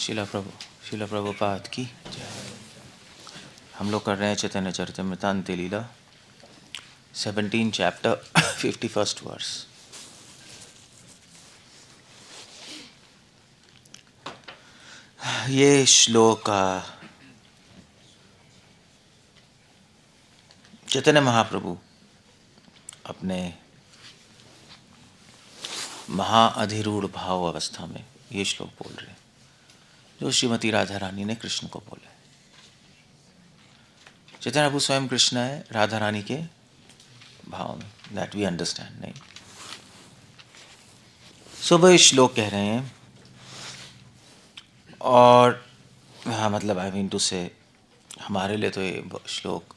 शिला प्रभुपाद की जय। हम लोग कर रहे हैं चैतन्य चरितमृतांत लीला 17 चैप्टर 51 वर्स। ये श्लोक चैतन्य महाप्रभु अपने महाअधिरूढ़ भाव अवस्था में ये श्लोक बोल रहे हैं जो श्रीमती राधा रानी ने कृष्ण को बोले। चैतन्य प्रभु स्वयं कृष्ण है राधा रानी के भाव में, दैट वी अंडरस्टैंड। नहीं, सो वो श्लोक कह रहे हैं और हाँ, मतलब आई मीन टू से हमारे लिए तो ये श्लोक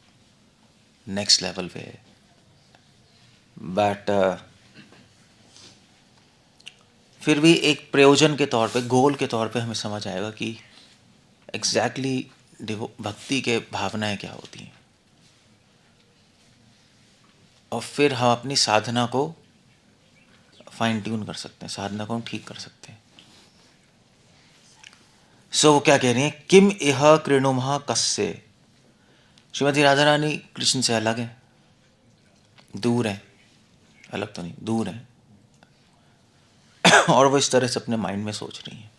नेक्स्ट लेवल पे है, बट फिर भी एक प्रयोजन के तौर पे, गोल के तौर पे हमें समझ आएगा कि एग्जैक्टली भक्ति के भावनाएं क्या होती हैं, और फिर हम अपनी साधना को फाइन ट्यून कर सकते हैं, साधना को हम ठीक कर सकते हैं। सो वो क्या कह रही हैं, किम इह कृणुमः कस्य। श्रीमती राधा रानी कृष्ण से अलग है, दूर है, अलग तो नहीं, दूर है और वो इस तरह से अपने माइंड में सोच रही हैं,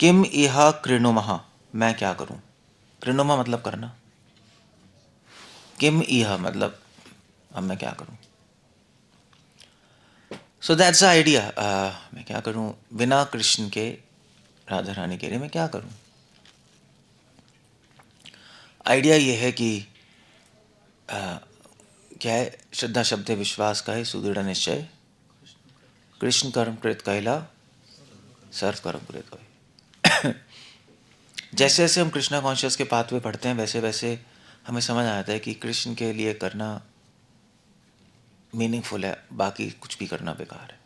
किम इह कृणुमः, मैं क्या करूं। कृणुमः मतलब करना, किम इह मतलब अब मैं क्या करूं। सो दैट्स द आइडिया, मैं क्या करूं बिना कृष्ण के। राधा रानी कह रही मैं क्या करूं। आइडिया ये है कि क्या है, श्रद्धा शब्द विश्वास का है सुदृढ़ निश्चय, कृष्ण कर्म कृत कैला सर्व कर्म कृत होय। जैसे जैसे हम कृष्णा कॉन्शियस के पाथ पे पढ़ते हैं वैसे वैसे हमें समझ आता है कि कृष्ण के लिए करना मीनिंगफुल है, बाकी कुछ भी करना बेकार है।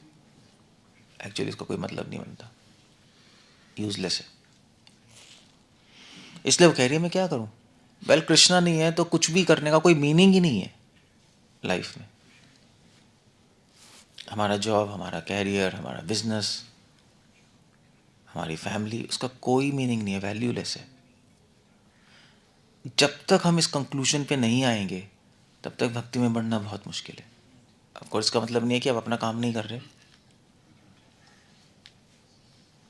एक्चुअली इसका कोई मतलब नहीं बनता, यूजलेस है। इसलिए वो कह रही है मैं क्या करूं। वेल, कृष्णा नहीं है तो कुछ भी करने का कोई मीनिंग ही नहीं है लाइफ में। हमारा जॉब, हमारा कैरियर, हमारा बिजनेस, हमारी फैमिली, उसका कोई मीनिंग नहीं है, वैल्यूलेस है। जब तक हम इस कंक्लूजन पे नहीं आएंगे तब तक भक्ति में बढ़ना बहुत मुश्किल है। ऑफकोर्स इसका मतलब नहीं है कि आप अपना काम नहीं कर रहे,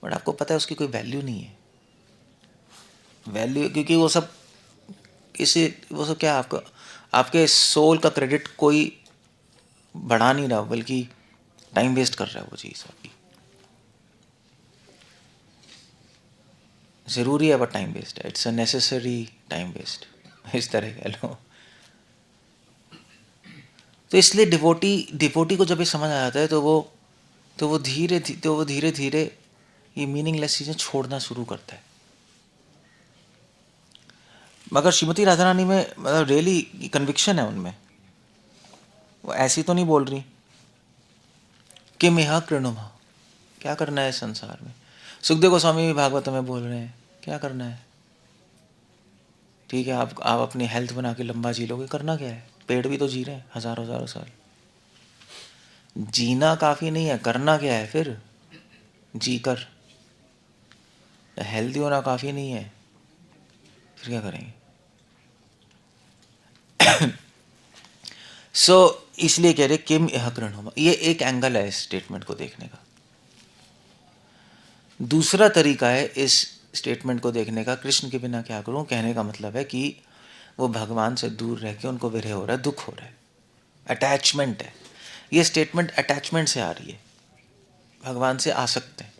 बट आपको पता है उसकी कोई वैल्यू नहीं है। वैल्यू क्योंकि वो सब वो सब क्या, आपका आपके सोल का क्रेडिट कोई बढ़ा नहीं रहा, बल्कि टाइम वेस्ट कर रहा है वो चीज़ आपकी। ज़रूरी है बट टाइम वेस्ट है, it's a necessary time waste, इस तरह कह लो। तो इसलिए डिवोटी को जब ये समझ आ जाता है तो वो धीरे धीरे ये मीनिंगलेस चीज़ें छोड़ना शुरू करता है। मगर श्रीमती राधा रानी में मतलब रियली कन्विक्शन है उनमें, वो ऐसी तो नहीं बोल रही कि मेहा कृणुमा, क्या करना है संसार में। सुखदेव गोस्वामी भी भागवत में बोल रहे हैं क्या करना है। ठीक है, आप अपनी हेल्थ बना के लंबा जी लोगे, करना क्या है। पेड़ भी तो जी रहे हैं हजारों हजारों साल। जीना काफ़ी नहीं है, करना क्या है फिर। जी कर हेल्दी होना काफ़ी नहीं है, फिर क्या करेंगे। इसलिए कह रहे किम यह कृणुम, ये एक एंगल है इस स्टेटमेंट को देखने का। दूसरा तरीका है इस स्टेटमेंट को देखने का, कृष्ण के बिना क्या करूं, कहने का मतलब है कि वो भगवान से दूर रह के उनको विरह हो रहा है, दुख हो रहा है, अटैचमेंट है। ये स्टेटमेंट अटैचमेंट से आ रही है, भगवान से आसक्त है।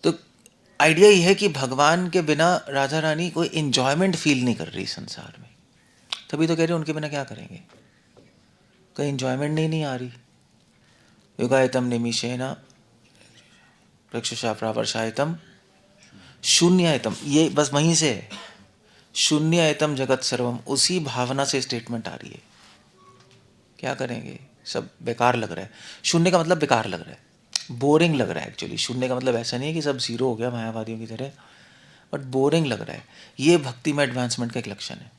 तो आइडिया ये है कि भगवान के बिना राधा रानी कोई इंजॉयमेंट फील नहीं कर रही संसार में, तभी तो कह रहे उनके बिना क्या करेंगे, कोई इंजॉयमेंट नहीं आ रही। युगायतम निमिषेण प्रक्षुषा प्रावर्षायतम शून्यायतम, ये बस वहीं से है, शून्यायतम जगत सर्वम, उसी भावना से स्टेटमेंट आ रही है। क्या करेंगे, सब बेकार लग रहा है। शून्य का मतलब बेकार लग रहा है, बोरिंग लग रहा है। एक्चुअली शून्य का मतलब ऐसा नहीं है कि सब जीरो हो गया मायावादियों की तरह, बट बोरिंग लग रहा है। ये भक्ति में एडवांसमेंट का एक लक्षण है,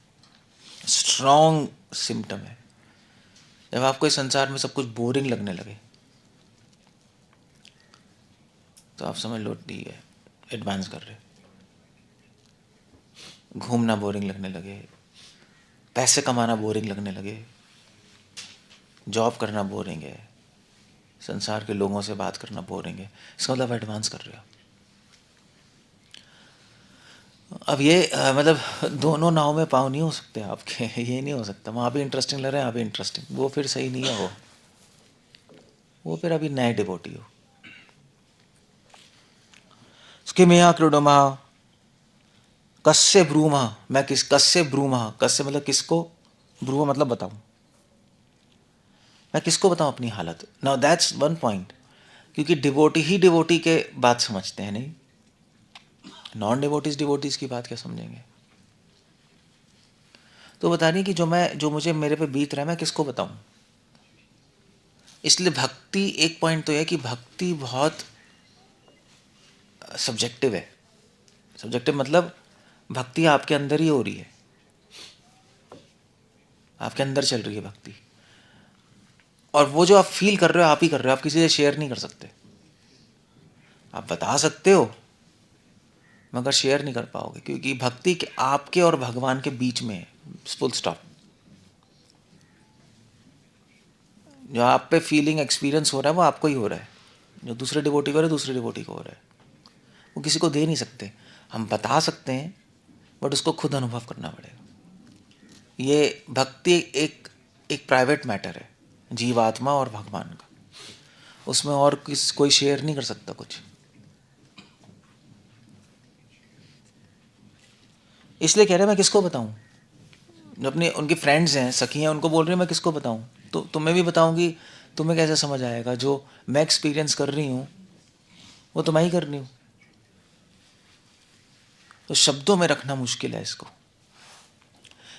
स्ट्रॉन्ग सिम्टम है। जब आपको इस संसार में सब कुछ बोरिंग लगने लगे, तो आप समझ लो डी है, एडवांस कर रहे। घूमना बोरिंग लगने लगे, पैसे कमाना बोरिंग लगने लगे, जॉब करना बोरिंग है, संसार के लोगों से बात करना बोरिंग है, इसका मतलब एडवांस कर रहे हो। अब ये मतलब दोनों नाव में पाँव नहीं हो सकते आपके, ये नहीं हो सकता। वहाँ भी इंटरेस्टिंग लग रहा है, यहाँ भी इंटरेस्टिंग, वो फिर सही नहीं है। वो फिर अभी नए डिवोटी हो। स्किमिया क्रोडोमा कस्य ब्रूमा, मैं किस, कस्य ब्रूमा, कस्य मतलब किसको, ब्रूमा मतलब बताऊं, मैं किसको बताऊं अपनी हालत। नाउ दैट्स वन पॉइंट, क्योंकि डिवोटी ही डिवोटी के बात समझते हैं, नहीं नॉन डिवोटीज डिवोटीज की बात क्या समझेंगे। तो बता रही कि जो मुझे मेरे पे बीत रहा है मैं किसको बताऊं। इसलिए भक्ति, एक पॉइंट तो है कि भक्ति बहुत सब्जेक्टिव है। सब्जेक्टिव मतलब भक्ति आपके अंदर ही हो रही है, आपके अंदर चल रही है भक्ति, और वो जो आप फील कर रहे हो आप ही कर रहे हो, आप किसी से शेयर नहीं कर सकते। आप बता सकते हो मगर शेयर नहीं कर पाओगे, क्योंकि भक्ति के आपके और भगवान के बीच में है, फुल स्टॉप। जो आप पे फीलिंग एक्सपीरियंस हो रहा है वो आपको ही हो रहा है, जो दूसरे डिवोटी को हो रहा है दूसरे डिवोटी को हो रहा है, वो किसी को दे नहीं सकते। हम बता सकते हैं बट उसको खुद अनुभव करना पड़ेगा। ये भक्ति एक एक प्राइवेट मैटर है, जीवात्मा और भगवान का, उसमें और कोई शेयर नहीं कर सकता कुछ। इसलिए कह रहे हैं मैं किसको बताऊं। जो अपने उनके फ्रेंड्स हैं, सखी हैं, उनको बोल रही हैं मैं किसको बताऊं। तो तुम्हें भी बताऊंगी, तुम्हें कैसे समझ आएगा। जो मैं एक्सपीरियंस कर रही हूँ वो तो मैं ही कर रही हूँ, तो शब्दों में रखना मुश्किल है इसको।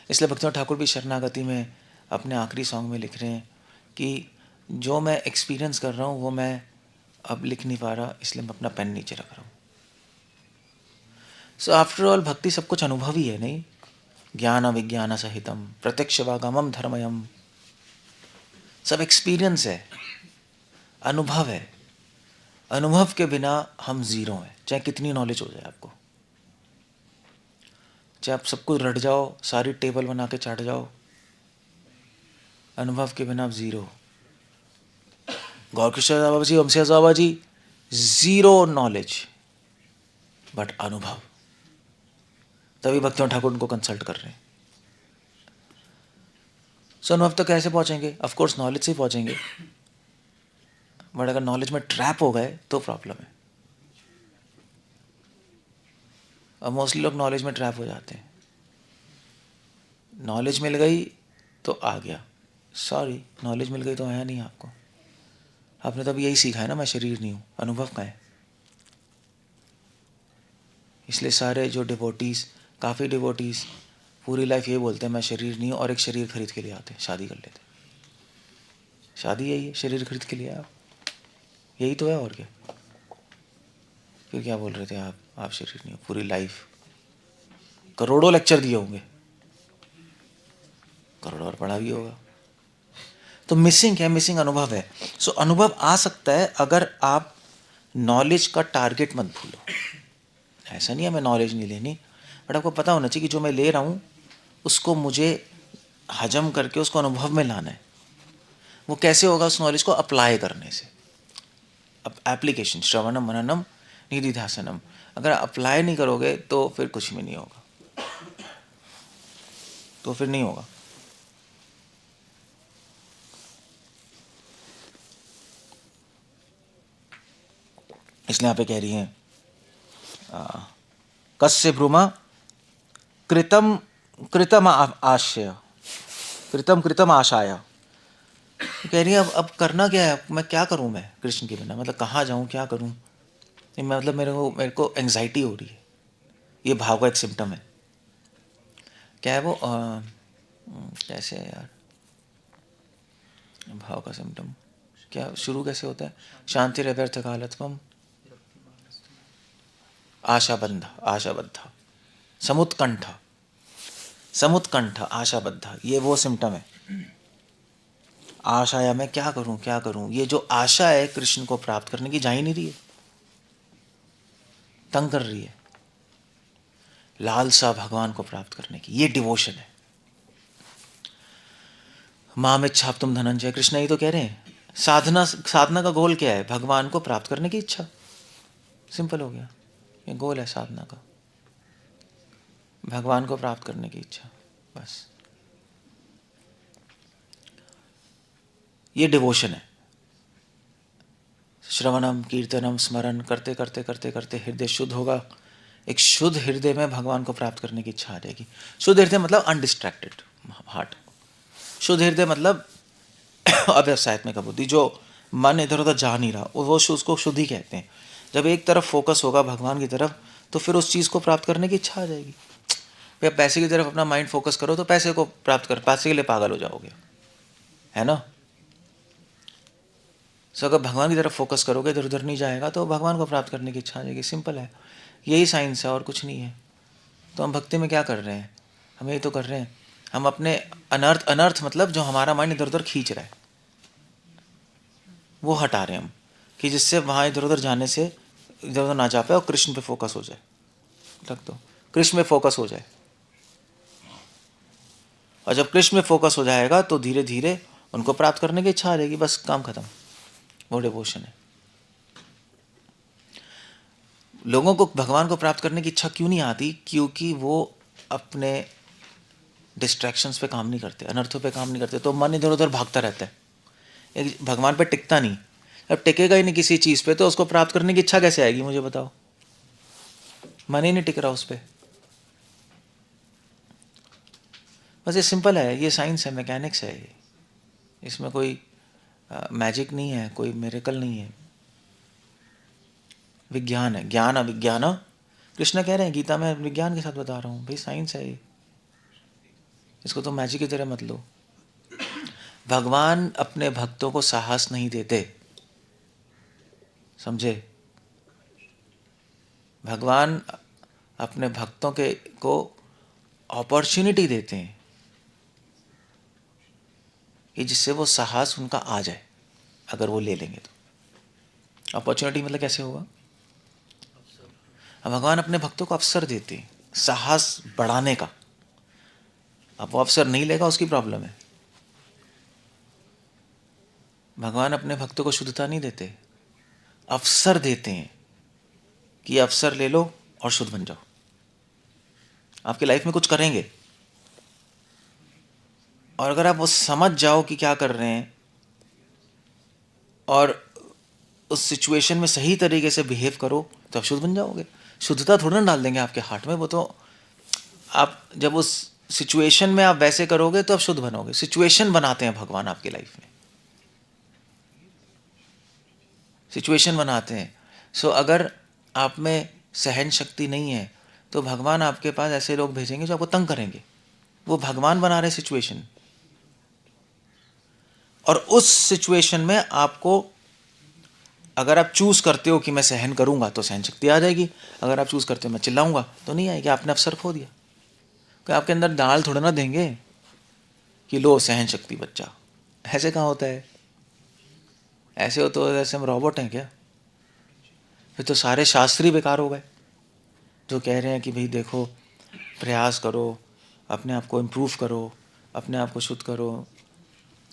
इसलिए भक्तिनाथ ठाकुर भी शरणागति में अपने आखिरी सॉन्ग में लिख रहे हैं कि जो मैं एक्सपीरियंस कर रहा हूँ वो मैं अब लिख नहीं पा रहा, इसलिए मैं अपना पेन नीचे रख रहा हूँ। सो आफ्टर ऑल भक्ति सब कुछ अनुभव ही है, नहीं। ज्ञान विज्ञान सहितम प्रत्यक्ष वागमम धर्मयम, सब एक्सपीरियंस है, अनुभव है। अनुभव के बिना हम जीरो हैं, चाहे कितनी नॉलेज हो जाए आपको, चाहे आप सबको रट जाओ, सारी टेबल बना के चाट जाओ, अनुभव के बिना आप zero. Gaurkrishna Baba ji, Vanshiya Baba ji, zero knowledge but अनुभव, तभी भक्तिनाथ ठाकुर उनको कंसल्ट कर रहे हैं। सो अनुभव तक कैसे पहुंचेंगे? ऑफ कोर्स नॉलेज से ही पहुंचेंगे, बट अगर नॉलेज में ट्रैप हो गए तो प्रॉब्लम है। अब मोस्टली लोग नॉलेज में ट्रैप हो जाते हैं, नॉलेज मिल गई तो आ गया, सॉरी नॉलेज मिल गई तो आया नहीं आपको। आपने तो अभी यही सीखा है ना, मैं शरीर नहीं हूँ, अनुभव का है। इसलिए सारे जो डिवोटीज, काफ़ी डिवोटीज पूरी लाइफ ये बोलते हैं मैं शरीर नहीं हूँ, और एक शरीर खरीद के लिए आते हैं, शादी कर लेते हैं। शादी यही है, शरीर खरीद के लिए आप, यही तो है और क्या। फिर क्या बोल रहे थे आप शरीर नहीं हो, पूरी लाइफ करोड़ों लेक्चर दिए होंगे, करोड़ों और पढ़ा भी होगा, तो मिसिंग है, मिसिंग अनुभव है। सो अनुभव आ सकता है अगर आप नॉलेज का टारगेट मत भूलो। ऐसा नहीं है मैं नॉलेज नहीं लेनी, बट आपको पता होना चाहिए कि जो मैं ले रहा हूँ उसको मुझे हजम करके उसको अनुभव में लाना है। वो कैसे होगा? उस नॉलेज को अप्लाई करने से। अब एप्लीकेशन, श्रवणम मननम निधिध्यासनम, अगर अप्लाई नहीं करोगे तो फिर कुछ भी नहीं होगा, तो फिर नहीं होगा। इसलिए यहाँ पे कह रही हैं कस्य ब्रूमा कृतम कृतम आशय, कृतम कृतम आशाय। कह रही है अब करना क्या है, मैं क्या करूं, मैं कृष्ण के बिना, मतलब कहाँ जाऊं, क्या करूं। मतलब मेरे को एंग्जाइटी हो रही है, ये भाव का एक सिम्टम है। क्या है वो, कैसे है यार भाव का सिम्टम, क्या शुरू कैसे होता है? शांति व्यर्थ कालत्वम आशाबंध, आशाबद्ध, समुत्कंठ, समुत्कंठ आशाबद्ध, ये वो सिम्टम है। आशा, या मैं क्या करूं क्या करूं, ये जो आशा है कृष्ण को प्राप्त करने की, जा ही नहीं रही है। तंग कर रही है, लालसा भगवान को प्राप्त करने की, ये डिवोशन है। माम इच्छा तुम धनंजय, कृष्ण ये तो कह रहे हैं साधना का गोल क्या है? भगवान को प्राप्त करने की इच्छा। सिंपल हो गया, ये गोल है साधना का, भगवान को प्राप्त करने की इच्छा, बस ये डिवोशन है। श्रवणम कीर्तनम स्मरण करते करते करते करते हृदय शुद्ध होगा। एक शुद्ध हृदय में भगवान को प्राप्त करने की इच्छा आ जाएगी। शुद्ध हृदय मतलब अनडिस्ट्रैक्टेड हार्ट। शुद्ध हृदय मतलब अव्यवसायत्मिक बुद्धि, जो मन इधर उधर जा नहीं रहा, वो उसको शुद्ध ही कहते हैं। जब एक तरफ फोकस होगा भगवान की तरफ, तो फिर उस चीज़ को प्राप्त करने की इच्छा आ जाएगी। फिर पैसे की तरफ अपना माइंड फोकस करो तो पैसे को प्राप्त कर, पैसे के लिए पागल हो जाओगे, है ना। सो अगर भगवान की तरफ फोकस करोगे, इधर उधर नहीं जाएगा, तो भगवान को प्राप्त करने की इच्छा आ जाएगी। सिंपल है, यही साइंस है और कुछ नहीं है। तो हम भक्ति में क्या कर रहे हैं? हम यही तो कर रहे हैं, हम अपने अनर्थ मतलब जो हमारा माइंड इधर उधर खींच रहा है वो हटा रहे हैं हम, कि जिससे वहाँ इधर उधर जाने से इधर उधर ना जा पाए और कृष्ण पे फोकस हो जाए। रख दो, कृष्ण में फोकस हो जाए, और जब कृष्ण में फोकस हो जाएगा तो धीरे धीरे उनको प्राप्त करने की इच्छा आ जाएगी। बस काम खत्म, वो डिवोशन है। लोगों को भगवान को प्राप्त करने की इच्छा क्यों नहीं आती? क्योंकि वो अपने डिस्ट्रैक्शंस पे काम नहीं करते, अनर्थों पे काम नहीं करते, तो मन इधर उधर भागता रहता है, एक भगवान पे टिकता नहीं। अब टिकेगा ही नहीं किसी चीज़ पे, तो उसको प्राप्त करने की इच्छा कैसे आएगी? मुझे बताओ, मन ही नहीं टिक रहा उस पर। बस ये सिंपल है, ये साइंस है, मैकेनिक्स है ये, इसमें कोई मैजिक नहीं है, कोई मिरेकल नहीं है, विज्ञान है, ज्ञान अविज्ञान। कृष्ण कह रहे हैं गीता में, विज्ञान के साथ बता रहा हूँ भाई, साइंस है ये, इसको तो मैजिक की तरह मत लो। भगवान अपने भक्तों को साहस नहीं देते, समझे? भगवान अपने भक्तों को अपॉर्चुनिटी देते हैं कि जिससे वो साहस उनका आ जाए, अगर वो ले लेंगे तो। अपॉर्चुनिटी मतलब कैसे होगा? भगवान अपने भक्तों को अवसर देते हैं साहस बढ़ाने का। अब वो अवसर नहीं लेगा, उसकी प्रॉब्लम है। भगवान अपने भक्तों को शुद्धता नहीं देते, अवसर देते हैं कि अवसर ले लो और शुद्ध बन जाओ। आपकी लाइफ में कुछ करेंगे, और अगर आप वो समझ जाओ कि क्या कर रहे हैं और उस सिचुएशन में सही तरीके से बिहेव करो, तो आप शुद्ध बन जाओगे। शुद्धता थोड़ा ना डाल देंगे आपके हार्ट में, वो तो आप जब उस सिचुएशन में आप वैसे करोगे तो आप शुद्ध बनोगे। सिचुएशन बनाते हैं भगवान आपकी लाइफ में, सिचुएशन बनाते हैं। सो अगर आप में सहन शक्ति नहीं है, तो भगवान आपके पास ऐसे लोग भेजेंगे जो आपको तंग करेंगे। वो भगवान बना रहे सिचुएशन, और उस सिचुएशन में आपको, अगर आप चूज करते हो कि मैं सहन करूंगा तो सहन शक्ति आ जाएगी, अगर आप चूज करते हो मैं चिल्लाऊंगा तो नहीं आएगी। आपने अवसर खो दिया। कि आपके अंदर दाल थोड़ा ना देंगे कि लो सहन शक्ति बच्चा, ऐसे कहाँ होता है? ऐसे हो तो जैसे हम रोबोट हैं क्या? फिर तो सारे शास्त्री बेकार हो गए जो कह रहे हैं कि भाई देखो, प्रयास करो, अपने आप को इम्प्रूव करो, अपने आप को शुद्ध करो,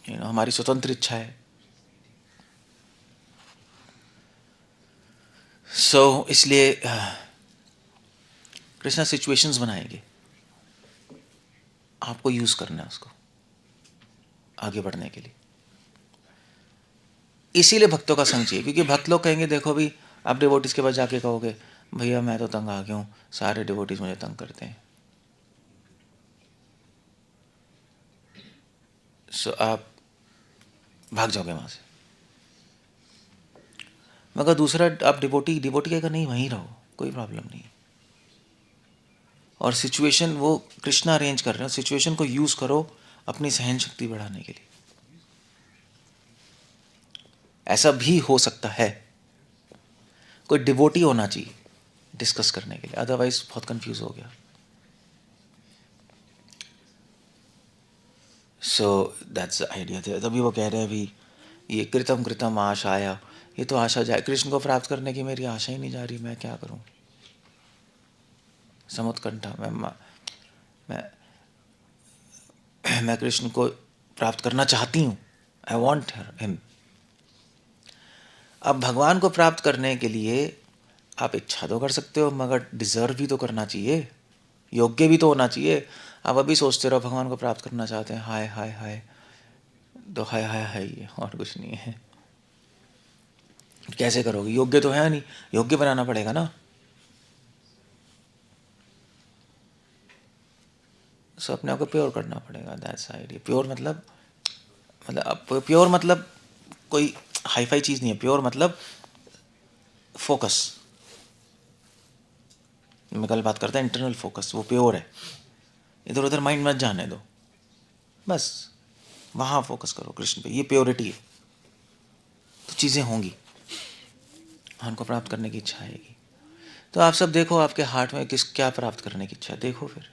हमारी स्वतंत्र इच्छा है। इसलिए कृष्णा सिचुएशंस बनाएंगे, आपको यूज करना है उसको आगे बढ़ने के लिए। इसीलिए भक्तों का संग चाहिए, क्योंकि भक्त लोग कहेंगे देखो भी, आप डिवोटीज के पास जाके कहोगे भैया मैं तो तंग आ गया हूँ, सारे डिवोटीज मुझे तंग करते हैं। आप भाग जाओगे वहां से। मगर दूसरा, आप डिवोटी कहेगा नहीं वहीं रहो, कोई प्रॉब्लम नहीं। और सिचुएशन वो कृष्णा अरेंज कर रहे हो, सिचुएशन को यूज करो अपनी सहन शक्ति बढ़ाने के लिए। ऐसा भी हो सकता है, कोई डिवोटी होना चाहिए डिस्कस करने के लिए, अदरवाइज बहुत कंफ्यूज हो गया। सो दैट्स द आइडिया। तभी वो कह रहे हैं अभी, ये कृतम आशा आया, ये तो आशा जाए, कृष्ण को प्राप्त करने की मेरी आशा ही नहीं जा रही, मैं क्या करूं? समुत्कंठा, मैं मैं कृष्ण को प्राप्त करना चाहती हूँ, आई वॉन्ट हिम। अब भगवान को प्राप्त करने के लिए आप इच्छा तो कर सकते हो, मगर डिजर्व भी तो करना चाहिए, योग्य भी तो होना चाहिए। आप अभी सोचते रहो भगवान को प्राप्त करना चाहते हैं, हाय हाय हाय, तो हाय हाय हाय ये और कुछ नहीं है। कैसे करोगे? योग्य तो है नहीं, योग्य बनाना पड़ेगा ना। सो अपने आप को प्योर करना पड़ेगा, दैट्स आइडिया। प्योर मतलब प्योर मतलब कोई हाई फाई चीज़ नहीं है। प्योर मतलब फोकस, मैं कल बात करता है इंटरनल फोकस, वो प्योर है। इधर उधर माइंड मत जाने दो, बस वहाँ फोकस करो कृष्ण पे, ये प्योरिटी है। तो चीज़ें होंगी, उनको प्राप्त करने की इच्छा आएगी। तो आप सब देखो आपके हार्ट में क्या प्राप्त करने की इच्छा है, देखो। फिर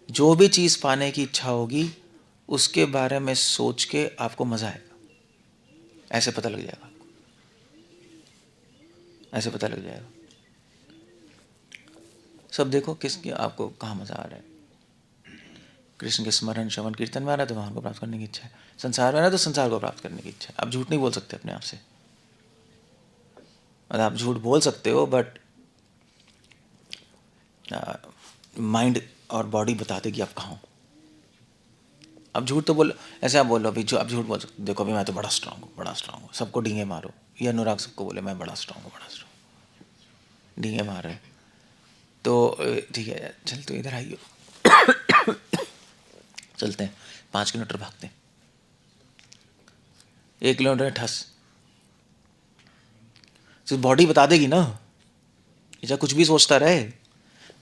जो भी चीज़ पाने की इच्छा होगी उसके बारे में सोच के आपको मज़ा आएगा, ऐसे पता लग जाएगा आपको, ऐसे पता लग जाएगा। सब देखो किसकी आपको कहाँ मज़ा आ रहा है। कृष्ण के स्मरण श्रवण कीर्तन में आ रहा है तो भगवान को प्राप्त करने की इच्छा है। संसार में आ रहा है तो संसार को प्राप्त करने की इच्छा है। आप झूठ नहीं बोल सकते अपने आप से, मतलब आप झूठ बोल सकते हो बट माइंड और बॉडी बता देगी आप कहाँ हो। अब झूठ तो बोलो, ऐसे आप बोलो अभी जो आप झूठ बोल सकते, देखो अभी मैं तो बड़ा स्ट्रांग हूँ, बड़ा स्ट्रांग हूँ, सबको डींगे मारो। ये अनुराग सबको बोले मैं बड़ा स्ट्रांग हूँ, बड़ा स्ट्रांग, डींगे मार रहे। तो ठीक है चल तो इधर आइए, चलते हैं 5 किलोमीटर भागते हैं, 1 किलोमीटर ठस, सिर्फ बॉडी बता देगी ना। चाहे कुछ भी सोचता रहे,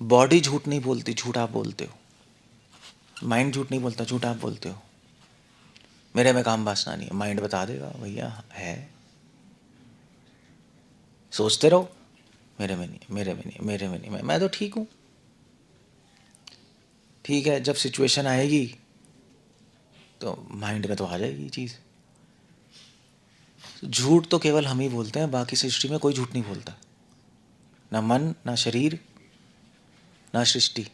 बॉडी झूठ नहीं बोलती, झूठ आप बोलते हो। माइंड झूठ नहीं बोलता, झूठ आप बोलते हो। मेरे में काम वासना नहीं है, माइंड बता देगा भैया है। सोचते रहो मेरे में नहीं, मेरे में नहीं, मेरे में नहीं, मैं तो ठीक हूँ। ठीक है, जब सिचुएशन आएगी तो माइंड में तो आ जाएगी चीज़। झूठ तो केवल हम ही बोलते हैं, बाकी सृष्टि में कोई झूठ नहीं बोलता, ना मन, ना शरीर, ना सृष्टि,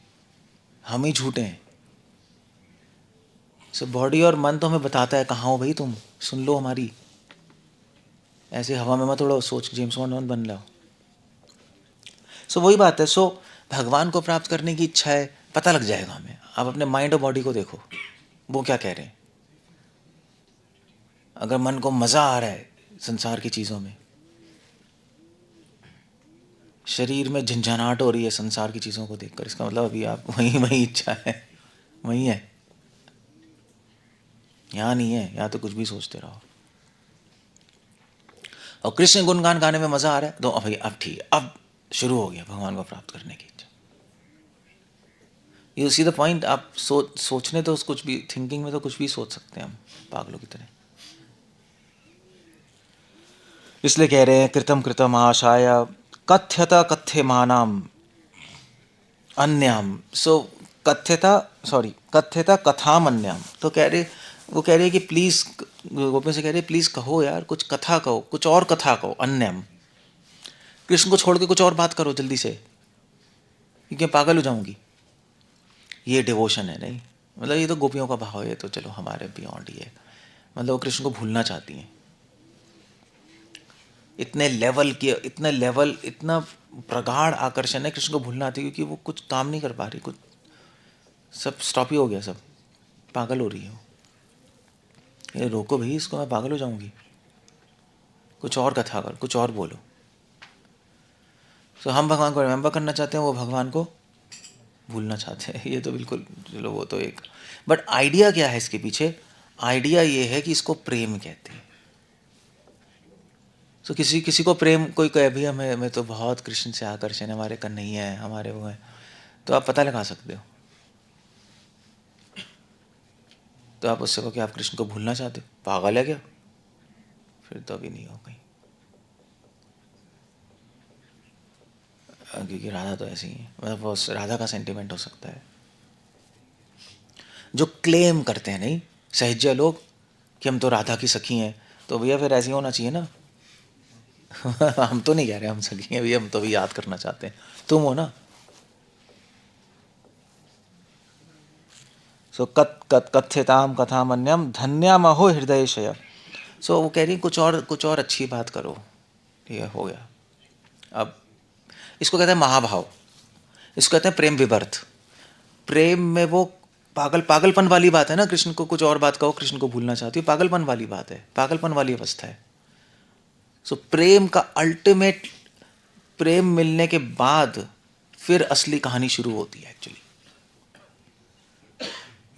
हम ही झूठे हैं। सो बॉडी और मन तो हमें बताता है कहाँ हो भाई तुम, सुन लो हमारी। ऐसे हवा में मत उड़ो, सोच जेम्स बॉन्ड मत बन लो। सो वही बात है। सो भगवान को प्राप्त करने की इच्छा है, पता लग जाएगा हमें। आप अपने माइंड और बॉडी को देखो वो क्या कह रहे हैं। अगर मन को मज़ा आ रहा है संसार की चीज़ों में, शरीर में झंझनाहट हो रही है संसार की चीज़ों को देखकर, इसका मतलब अभी आप वहीं वहीं इच्छा है, वहीं है, यहाँ नहीं है। यहाँ तो कुछ भी सोचते रहो। और कृष्ण गुणगान गाने में मज़ा आ रहा है तो भाई अब ठीक है, अब शुरू हो गया भगवान को प्राप्त करने की इच्छा। You see the point. आप सोचने तो कुछ भी, थिंकिंग में तो कुछ भी सोच सकते हैं हम पागलों की तरह। इसलिए कह रहे हैं कृतम कृतम आशाय कथ्यत कथ्यमानाम अन्याम। सो कथ्यता कथाम अन्याम। तो कह रहे, वो कह रहे हैं कि प्लीज़, गोपियों से कह रहे प्लीज़ कहो यार, कुछ कथा कहो, कुछ और कथा कहो, अन्यम। कृष्ण को छोड़ के कुछ और बात करो जल्दी से, क्योंकि पागल हो जाऊंगी। ये डिवोशन है नहीं, मतलब ये तो गोपियों का भाव है, तो चलो हमारे बियॉन्ड ही है। मतलब वो कृष्ण को भूलना चाहती हैं। इतने लेवल की, इतने लेवल, इतना प्रगाढ़ आकर्षण है, कृष्ण को भूलना आती है, क्योंकि वो कुछ काम नहीं कर पा रही, कुछ सब स्टॉप ही हो गया, सब पागल हो रही है। ये रोको भाई इसको, मैं पागल हो जाऊंगी, कुछ और कथा कर, कुछ और बोलो। तो हम भगवान को रिमेंबर करना चाहते हैं, वो भगवान को भूलना चाहते हैं। ये तो बिल्कुल, चलो वो तो एक, बट आइडिया क्या है इसके पीछे? आइडिया ये है कि इसको प्रेम कहते हैं। तो किसी किसी को प्रेम, कोई कहे भी हमें तो बहुत कृष्ण से आकर्षण है, हमारे कन्हैया है, हमारे वो है, तो आप पता लगा सकते हो। तो आप उससे कहो कि आप कृष्ण को भूलना चाहते हो, पागल है क्या? फिर तो अभी नहीं हो कहीं, क्योंकि राधा तो ऐसी ही है। मतलब वो राधा का सेंटिमेंट हो सकता है। जो क्लेम करते हैं नहीं सहज्य लोग कि हम तो राधा की सखी हैं, तो भैया फिर ऐसे ही होना चाहिए ना। हम तो नहीं कह रहे हम सखी हैं भैया, हम तो भी याद करना चाहते हैं, तुम हो ना। सो कत कत कथ्यताम कथामन्यम धन्यामहो हृदयशय। सो वो कह रही कुछ और अच्छी बात करो। ठीक है, हो गया। अब इसको कहते हैं महाभाव, इसको कहते हैं प्रेम विवर्त। प्रेम में वो पागलपन वाली बात है ना, कृष्ण को कुछ और बात कहो, कृष्ण को भूलना चाहती हो, पागलपन वाली बात है, पागलपन वाली अवस्था है। सो प्रेम का अल्टीमेट, प्रेम मिलने के बाद फिर असली कहानी शुरू होती है एक्चुअली।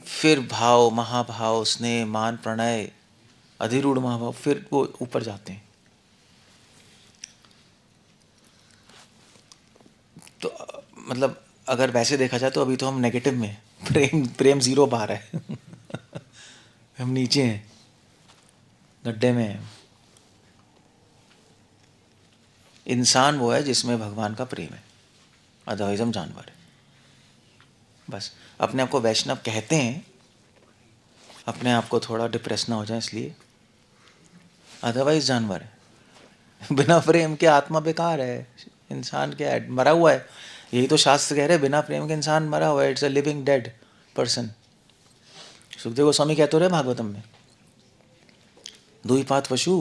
फिर भाव, महाभाव, स्नेह, मान, प्रणय, अधिरूढ़ महाभाव, फिर वो ऊपर जाते हैं। तो मतलब अगर वैसे देखा जाए तो अभी तो हम नेगेटिव में हैं। प्रेम 0 बार है। हम नीचे हैं, गड्ढे में हैं। इंसान वो है जिसमें भगवान का प्रेम है, अदरवाइज हम जानवर है। बस अपने आप को वैष्णव कहते हैं, अपने आप को थोड़ा डिप्रेस ना हो जाए इसलिए, अदरवाइज जानवर है। बिना प्रेम के आत्मा बेकार है, इंसान क्या है, मरा हुआ है। यही तो शास्त्र कह रहे हैं, बिना प्रेम के इंसान मरा हुआ है, it's a living dead person. Sukhdev Goswami कहते रहे भागवतम में, दुईपात वशु,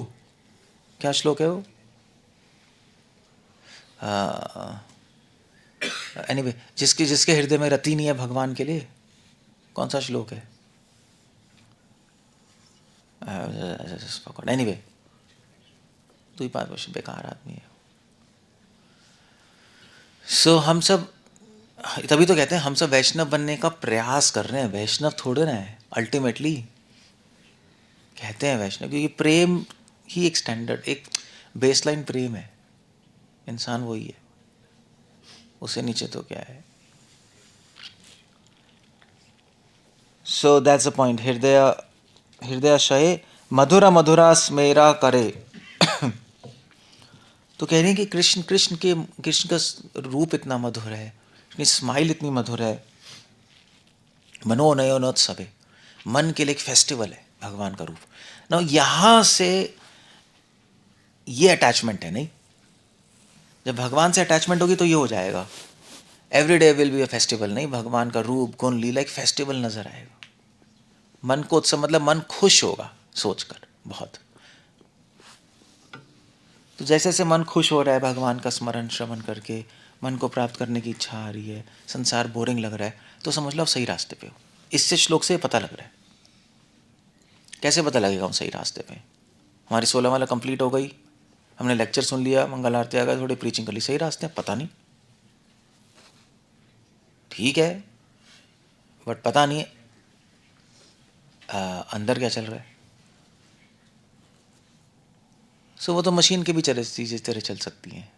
क्या श्लोक है वो? एनीवे, जिसके हृदय में रति नहीं है भगवान के लिए, कौन सा श्लोक है? एनीवे, दुईपात वशु बेकार आदमी है। सो हम सब, तभी तो कहते हैं हम सब वैष्णव बनने का प्रयास कर रहे हैं, वैष्णव थोड़े ना है अल्टीमेटली। कहते हैं वैष्णव क्योंकि प्रेम ही एक स्टैंडर्ड, एक बेसलाइन प्रेम है। इंसान वही है, उससे नीचे तो क्या है। So that's the point. हृदयाशये मधुरा मधुरा स्मेरा करे। तो कह रहे हैं कि कृष्ण का रूप इतना मधुर है, उसकी स्माइल इतनी मधुर है। मनोनयनोत्सव, मन के लिए एक फेस्टिवल है भगवान का रूप ना। यहाँ से ये अटैचमेंट है नहीं, जब भगवान से अटैचमेंट होगी तो ये हो जाएगा, every day will be a festival. नहीं, भगवान का रूप गुण लीला एक फेस्टिवल नजर आएगा। मन को उत्सव मतलब मन खुश होगा सोचकर बहुत। तो जैसे जैसे मन खुश हो रहा है भगवान का स्मरण श्रवण करके, मन को प्राप्त करने की इच्छा आ रही है, संसार बोरिंग लग रहा है, तो समझ लो आप सही रास्ते पे हो। इससे श्लोक से पता लग रहा है। कैसे पता लगेगा हम सही रास्ते पे? हमारी 16 माला कंप्लीट हो गई, हमने लेक्चर सुन लिया, मंगल आरती आ गई, थोड़ी प्रीचिंग कर ली, सही रास्ते हैं? पता नहीं, ठीक है, बट पता नहीं अंदर क्या चल रहा है। सो वो तो मशीन के भी चीज़ें तरह चल सकती हैं।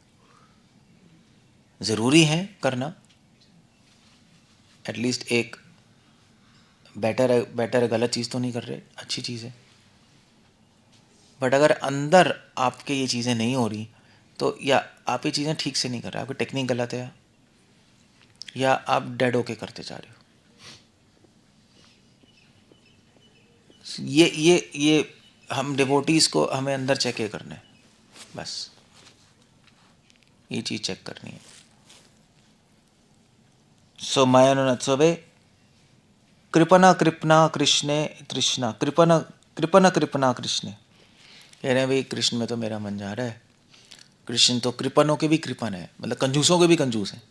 ज़रूरी है करना, एटलीस्ट एक बेटर है, गलत चीज़ तो नहीं कर रहे, अच्छी चीज़ है। बट अगर अंदर आपके ये चीज़ें नहीं हो रही तो या आप ये चीज़ें ठीक से नहीं कर रहे, आपकी टेक्निक गलत है, या आप डेड होके करते जा रहे हो। ये हम डिवोटीज़ को हमें अंदर चेक करना है, बस ये चीज़ चेक करनी है। सो मयनुत्सवे कृपना कृपना कृष्णे तृष्णा, कृपना कृपना कृपना कृष्णे। कह रहे हैं भाई कृष्ण में तो मेरा मन जा रहा है। कृष्ण तो कृपनों के भी कृपन है, मतलब कंजूसों के भी कंजूस हैं।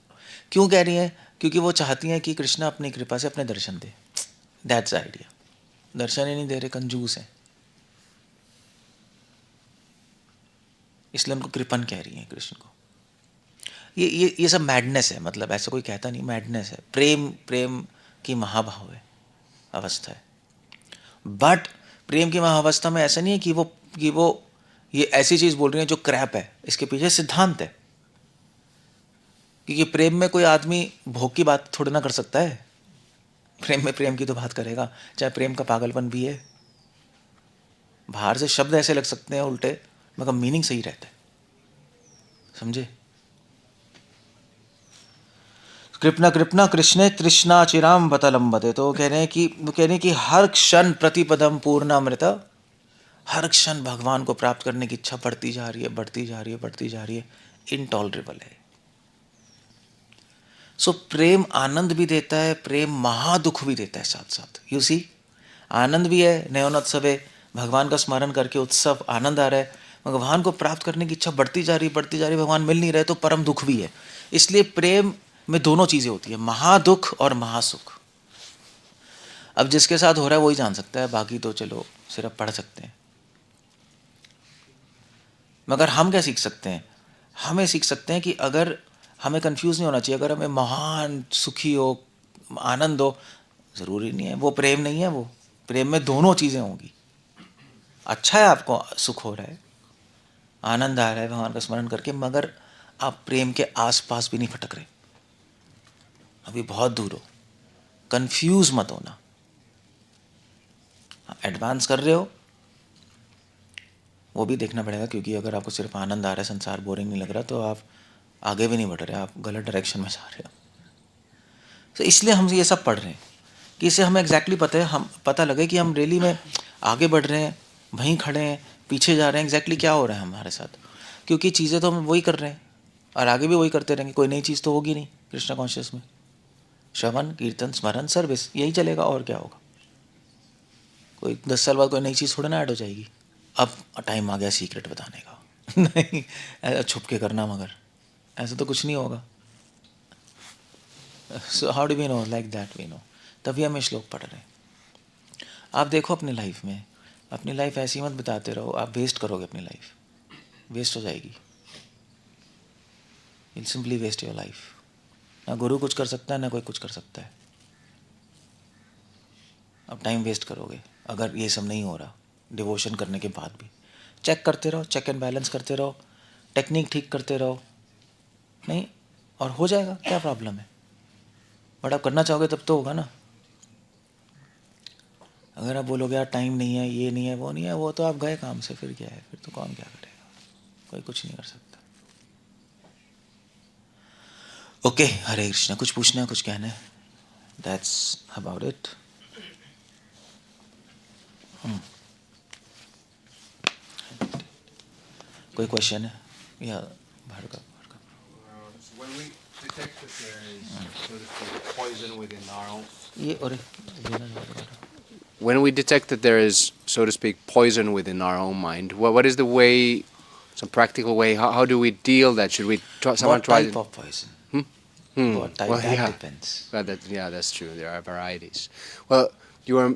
क्यों कह रही हैं? क्योंकि वो चाहती हैं कि कृष्ण अपनी कृपा से अपने दर्शन दे। That's idea. दर्शन ही नहीं दे रहे, कंजूस हैं, इसलिए उनको कृपन कह रही हैं कृष्ण को। ये सब मैडनेस है, मतलब ऐसा कोई कहता नहीं, मैडनेस है। प्रेम की महाभाव है, अवस्था है। बट प्रेम की महाअवस्था में ऐसा नहीं है कि वो ये ऐसी चीज़ बोल रही है जो क्रैप है, इसके पीछे सिद्धांत है। क्योंकि प्रेम में कोई आदमी भोग की बात थोड़ी ना कर सकता है। प्रेम में प्रेम की तो बात करेगा, चाहे प्रेम का पागलपन भी है। बाहर से शब्द ऐसे लग सकते हैं उल्टे, मगर मीनिंग सही रहता है, समझे? कृपना कृपना कृष्णे तृष्णा चिराम बतलम्बते। तो वो कह रहे हैं कि हर क्षण प्रतिपदम पूर्ण अमृत, हर क्षण भगवान को प्राप्त करने की इच्छा बढ़ती जा रही है, बढ़ती जा रही है, बढ़ती जा रही है, इनटॉलरेबल है। सो प्रेम आनंद भी देता है, प्रेम महादुख भी देता है साथ साथ। यू सी, आनंद भी है, नयनोत्सव है, भगवान का स्मरण करके उत्सव आनंद आ रहा है, भगवान को प्राप्त करने की इच्छा बढ़ती जा रही, भगवान मिल नहीं रहे तो परम दुख भी है। इसलिए प्रेम में दोनों चीज़ें होती है, महादुख और महासुख। अब जिसके साथ हो रहा है वही जान सकता है, बाकी तो चलो सिर्फ पढ़ सकते हैं। मगर हम क्या सीख सकते हैं? हमें सीख सकते हैं कि अगर हमें कंफ्यूज नहीं होना चाहिए, अगर हमें महान सुखी हो, आनंद हो, ज़रूरी नहीं है वो प्रेम नहीं है। वो प्रेम में दोनों चीज़ें होंगी। अच्छा है आपको सुख हो रहा है, आनंद आ रहा है भगवान का स्मरण करके, मगर आप प्रेम के आसपास भी नहीं भटक रहे, अभी बहुत दूर हो। कंफ्यूज मत होना, एडवांस कर रहे हो वो भी देखना पड़ेगा, क्योंकि अगर आपको सिर्फ आनंद आ रहा है, संसार बोरिंग नहीं लग रहा, तो आप आगे भी नहीं बढ़ रहे, आप गलत डायरेक्शन में जा रहे हो। तो इसलिए हम ये सब पढ़ रहे हैं कि इससे हमें एग्जैक्टली पता है, हम पता लगे कि हम रियली में आगे बढ़ रहे हैं, वहीं खड़े हैं, पीछे जा रहे हैं, एग्जैक्टली क्या हो रहा है हमारे साथ। क्योंकि चीज़ें तो हम वही कर रहे हैं और आगे भी वही करते रहेंगे, कोई नई चीज़ तो होगी नहीं कृष्णा कॉन्शियस में। श्रवण कीर्तन स्मरण सर्विस यही चलेगा, और क्या होगा। कोई 10 साल बाद कोई नई चीज़ थोड़ा ना ऐड हो जाएगी। अब टाइम आ गया सीक्रेट बताने का नहीं, ऐसा छुप के करना, मगर ऐसा तो कुछ नहीं होगा। So how do we know? Like that we know. तभी हम ये श्लोक पढ़ रहे हैं। आप देखो अपनी लाइफ में, अपनी लाइफ ऐसी मत बिताते रहो, आप वेस्ट करोगे, अपनी लाइफ वेस्ट हो जाएगी। You'll simply waste your life। ना गुरु कुछ कर सकता है, ना कोई कुछ कर सकता है। अब टाइम वेस्ट करोगे अगर ये सब नहीं हो रहा। डिवोशन करने के बाद भी चेक करते रहो, चेक एंड बैलेंस करते रहो, टेक्निक ठीक करते रहो, नहीं और हो जाएगा, क्या प्रॉब्लम है। बट आप करना चाहोगे तब तो होगा ना। अगर आप बोलोगे यार टाइम नहीं है, ये नहीं है, वो नहीं है, वो तो आप गए काम से, फिर क्या है, फिर तो कौन क्या करेगा, कोई कुछ नहीं कर सकता। ओके, हरे कृष्णा। कुछ पूछना है, कुछ कहना है? That's about it. कोई क्वेश्चन है या Bhargava? So when we detect that there is, so to speak, poison within our own, ये और when we detect that there is, so to speak, poison within our own mind, what is the way, some practical way, how do we deal that? Should we try, someone what try type to, of poison? What type? well, That yeah, depends. yeah, that's true. There are varieties. Well, you were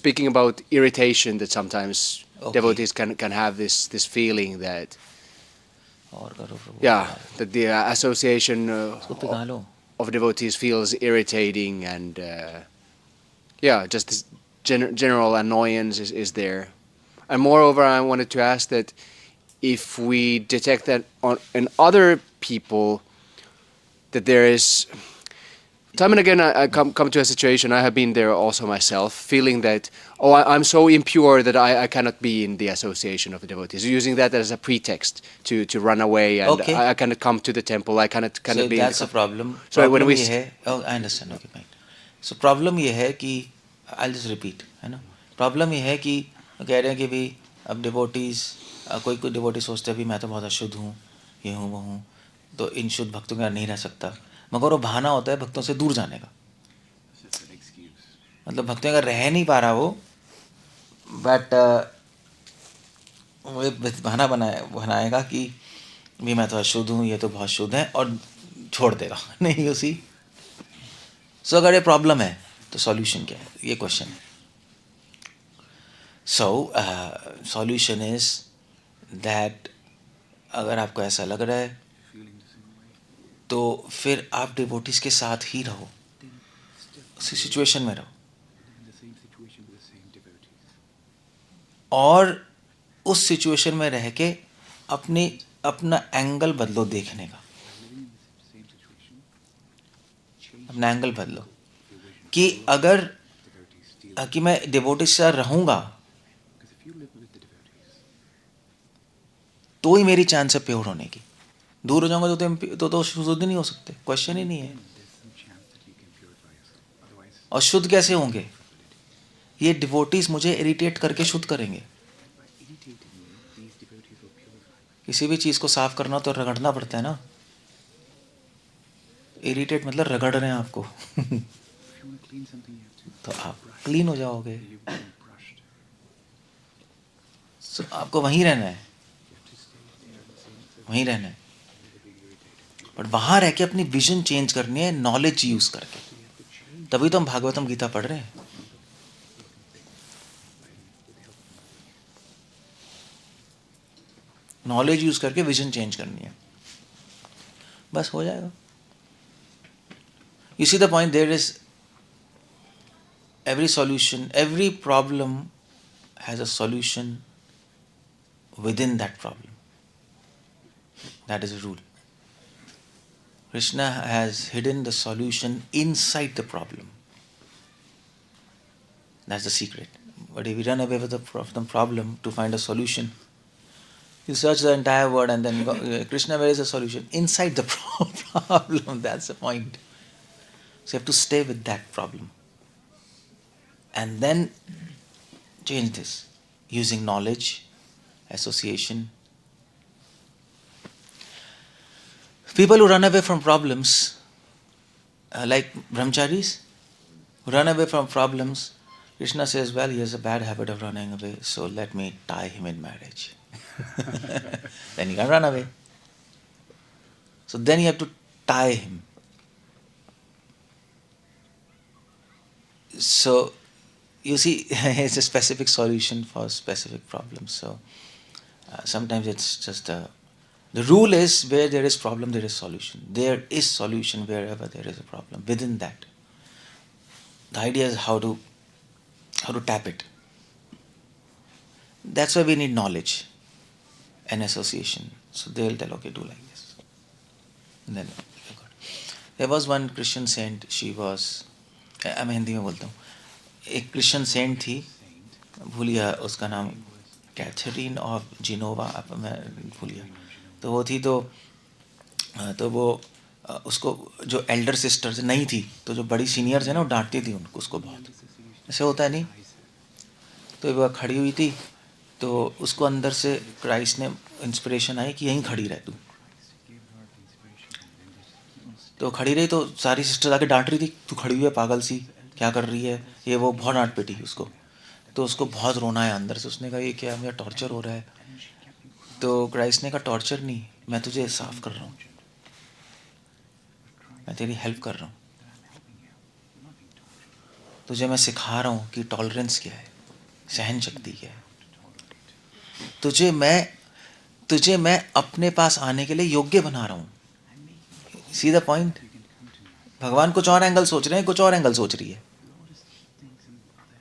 speaking about irritation, that sometimes Okay. devotees can have this feeling that, और करो प्रभु। yeah, that the association उसको पिघा लो। of devotees feels irritating, and yeah, just this general annoyance is there. And moreover, I wanted to ask that if we detect that in other people, that there is, time and again I come to a situation, I have been there also myself, feeling that, oh, I'm so impure that I cannot be in the association of the devotees, using that as a pretext to run away, and Okay. I cannot come to the temple, I cannot So be in that's a problem. So when Problem we ये है, oh I understand, okay fine. So problem ये है कि I'll just repeat, है ना। Problem ये है कि कह रहे हैं कि भी अब devotees, कोई devotee सोचते हैं भी मैं तो बहुत अशुद्ध हूँ, ये हूँ वो हूँ, तो इन शुद्ध भक्तों के साथ नहीं रह सकता, मगर वो बहाना होता है भक्तों से दूर जाने का। मतलब भक्तों का रह नहीं पा रहा वो, बट वो एक बहाना बनाएगा कि भी मैं तो अशुद्ध हूँ, ये तो बहुत शुद्ध है, और छोड़ देगा नहीं। उसी सो अगर ये प्रॉब्लम है तो सॉल्यूशन क्या है, ये क्वेश्चन है। सो सॉल्यूशन इज दैट अगर आपको ऐसा लग रहा है तो फिर आप डिवोटीज के साथ ही रहो, उसी सिचुएशन में रहो, और उस सिचुएशन में रह के अपना एंगल बदलो देखने का, अपना एंगल बदलो कि अगर कि मैं डिवोटी से साथ रहूंगा तो ही मेरी चांस है प्योर होने की। दूर हो जाऊंगा तो शुद्ध नहीं हो सकते, क्वेश्चन ही नहीं है। और शुद्ध कैसे होंगे? ये डिवोटीज मुझे इरिटेट करके शुद्ध करेंगे। किसी भी चीज को साफ करना तो रगड़ना पड़ता है ना। इरिटेट मतलब रगड़ रहे हैं आपको तो आप क्लीन हो जाओगे. So, आपको वहीं रहना है, वहीं रहना है, बट वहां रह के अपनी विजन चेंज करनी है नॉलेज यूज करके. तभी तो हम भागवतम गीता पढ़ रहे हैं. नॉलेज यूज करके विजन चेंज करनी है, बस हो जाएगा. You see the point, there is every solution, every problem has a solution within that problem. That is a rule. Krishna has hidden the solution inside the problem. That's the secret. But if we run away with the problem to find a solution, you search the entire world and then go, Krishna, where is the solution? Inside the problem. That's the point. So you have to stay with that problem. And then change this using knowledge, association. People who run away from problems, like brahmacharis, who run away from problems, Krishna says, well, he has a bad habit of running away, so let me tie him in marriage. Then he can run away. So then you have to tie him. So you see, it's a specific solution for specific problems. So sometimes it's just the rule is where there is problem, there is solution. There is solution wherever there is a problem. Within that, the idea is how to tap it. That's why we need knowledge and association. So they'll tell, okay, do like this. And then there was one Christian saint. She was, मैं हिंदी में बोलता हूँ, एक Christian Saint थी, भूल गया उसका नाम, कैथरीन ऑफ जिनोवा, मैं भूल गया. तो वो थी, तो वो उसको जो एल्डर सिस्टर नहीं थी, तो जो बड़ी सीनियर्स है ना, वो डांटती थी उनको, उसको बहुत. ऐसे होता है नहीं. तो वो खड़ी हुई थी, तो उसको अंदर से क्राइस्ट ने इंस्पिरेशन आई कि यहीं खड़ी रह तू. तो खड़ी रही, तो सारी सिस्टर आके डांट रही थी, तू खड़ी हुई है पागल सी, क्या कर रही है, ये वो, बहुत डांट पिटी उसको. तो उसको बहुत रोना है अंदर से. उसने कहा, ये क्या, मेरा टॉर्चर हो रहा है. तो क्राइस्ट ने कहा, टॉर्चर नहीं, मैं तुझे साफ कर रहा हूँ, मैं तेरी हेल्प कर रहा हूँ, तुझे मैं सिखा रहा हूँ कि टॉलरेंस क्या है, सहन शक्ति क्या है. तुझे मैं अपने पास आने के लिए योग्य बना रहा हूँ. सी द पॉइंट. भगवान कुछ और एंगल सोच रहे हैं, कुछ और एंगल सोच रही है.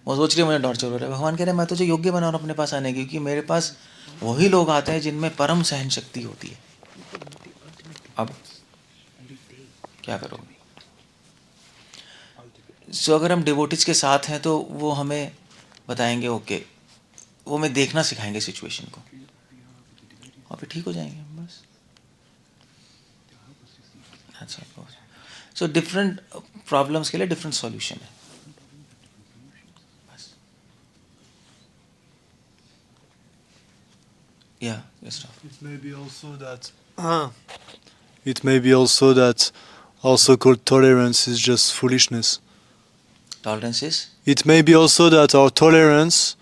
वो सोच रही है मुझे टॉर्चर हो रहा है. भगवान कह रहे हैं, मैं तुझे योग्य बना रहा हूँ अपने पास आने की, क्योंकि मेरे पास वही लोग आते हैं जिनमें परम सहन शक्ति होती है. अब क्या करोगे? सो अगर हम डिवोटीज के साथ हैं तो वो हमें बताएंगे, ओके, वो हमें देखना सिखाएंगे सिचुएशन को, और फिर ठीक हो जाएंगे बस. सो डिफरेंट प्रॉब्लम्स के लिए डिफरेंट सॉल्यूशन है. बस. या It may be also that it may be also that also called tolerance is just foolishness. Tolerance is, It may be also that our tolerance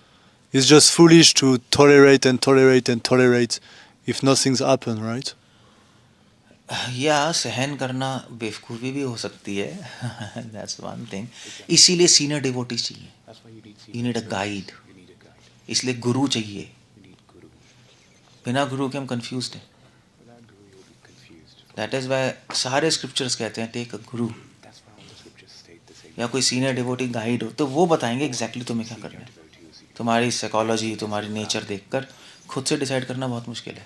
is just foolish to tolerate and tolerate and tolerate if nothing's happened, right? या सहन करना बेवकूफ़ी भी हो सकती है. That's one thing. इसीलिए senior devotee चाहिए. You need a guide. इसलिए गुरु चाहिए. बिना गुरु के हम कंफ्यूज हैं. दैट इज वाई सारे स्क्रिप्चर्स कहते हैं टेक अ गुरु, या कोई सीनियर डिवोटी गाइड हो, तो वो बताएंगे एग्जैक्टली तुम्हें क्या करना है. तुम्हारी साइकोलॉजी, तुम्हारी नेचर देखकर खुद से डिसाइड करना बहुत मुश्किल है.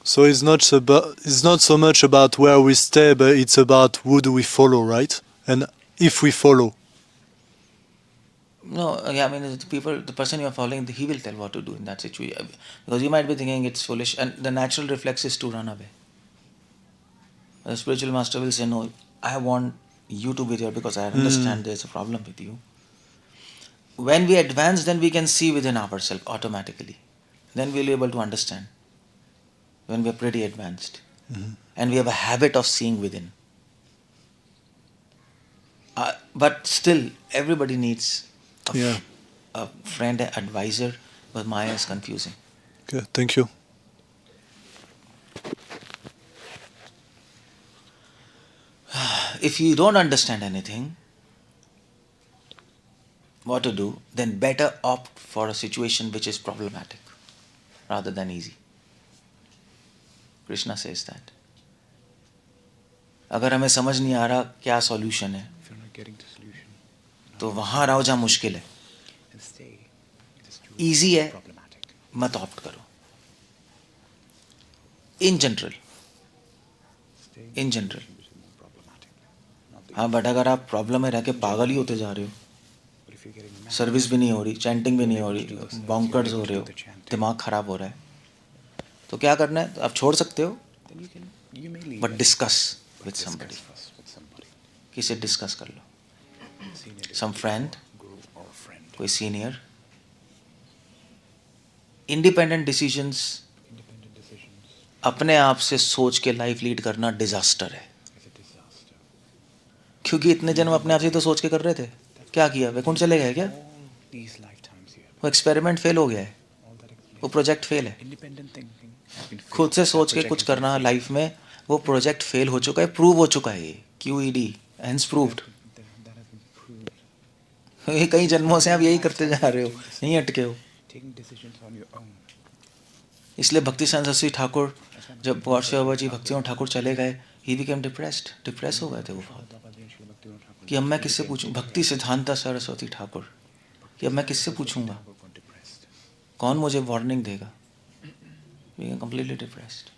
So it's not so much about where we stay, but it's about who do we follow, right? And if we follow. No, yeah, I mean, the person you are following, he will tell what to do in that situation. Because you might be thinking it's foolish, and the natural reflex is to run away. The spiritual master will say, no, I want you to be there because I understand there's a problem with you. When we advance, then we can see within ourselves automatically. Then we'll be able to understand when we are pretty advanced. And we have a habit of seeing within. But still, everybody needs a, Yeah. a friend, an advisor. But Maya is confusing. Okay. Thank you. If you don't understand anything, what to do, then better opt for a situation which is problematic rather than easy. Krishna says that. अगर हमें समझ नहीं आ रहा क्या solution है, If you're not getting the solution, तो वहां रहो जहां मुश्किल है. and stay. It is too Easy है, problematic. मत ऑप्ट करो. In general, Stay in general. which is more problematic. Not the हाँ, बट अगर आप प्रॉब्लम में रह के पागल ही होते जा रहे हो, But if you're getting mad, service भी नहीं हो रही, चैंटिंग भी नहीं हो you're able to do रही, this, बॉन्कर्स you're हो able रहे to हो, do the chanting. दिमाग खराब हो रहा है, तो क्या करना है? आप छोड़ सकते हो, then you may leave. But it. Discuss But with discuss somebody. first with somebody. किसे डिस्कस कर लो? Senior some friend, guru or friend. कोई senior. Independent decisions Independent decisions अपने आप से सोच के लाइफ लीड करना डिजास्टर है. is a disaster. क्योंकि इतने जन्म अपने आप से तो सोच के कर रहे थे. क्या किया? वैकुंठ चले गए क्या? All these lifetimes you have वो एक्सपेरिमेंट फेल हो गया है, all that वो प्रोजेक्ट फेल है. independent thinking has been failed. खुद से That सोच के project कुछ has been करना failed. लाइफ में, वो प्रोजेक्ट फेल हो चुका है, प्रूव हो चुका है. ये QED hence proved. That has been proved. ये कई जन्मों से आप यही करते जा रहे हो, यहीं अटके हो. Taking decisions on your own. इसलिए भक्ति सिंह सरस्वती ठाकुर, जब गौर बाबा जी भक्ति सिंह ठाकुर चले गए, ही बिकेम डिप्रेस्ड. डिप्रेस हो गए थे वो बहुत, कि अब मैं किससे पूछूं. भक्ति सिद्धांता सरस्वती ठाकुर, कि अब मैं किससे पूछूंगा, कौन मुझे वार्निंग देगा. Completely depressed.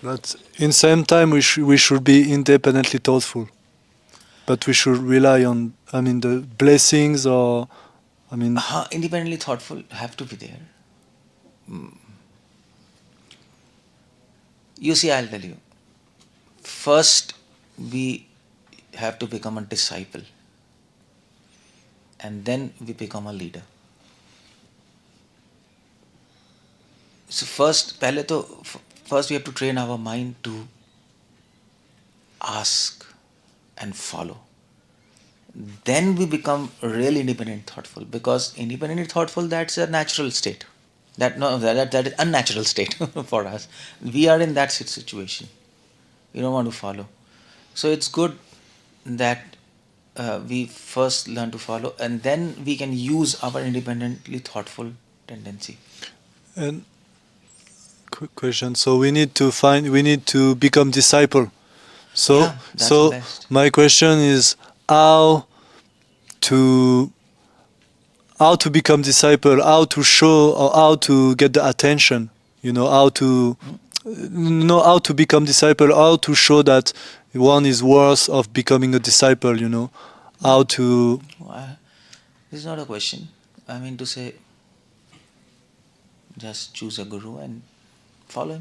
But in same time, we should be independently thoughtful. But we should rely on, I mean, the blessings or, I mean, हाँ, independently thoughtful have to be there. You see, I'll tell you. First, we have to become a disciple, and then we become a leader. So first we have to train our mind to ask and follow. Then we become really independent thoughtful, because independently thoughtful, that's a natural state. That is unnatural state for us. We are in that situation. We don't want to follow. So it's good that we first learn to follow, and then we can use our independently thoughtful tendency. and quick question. So we need to become disciple. So, Yeah, that's so the best. my question is how to become disciple, how to show or how to get the attention, how to how to become disciple, how to show that one is worth of becoming a disciple, how to This is not a question. I mean to say, just choose a guru and follow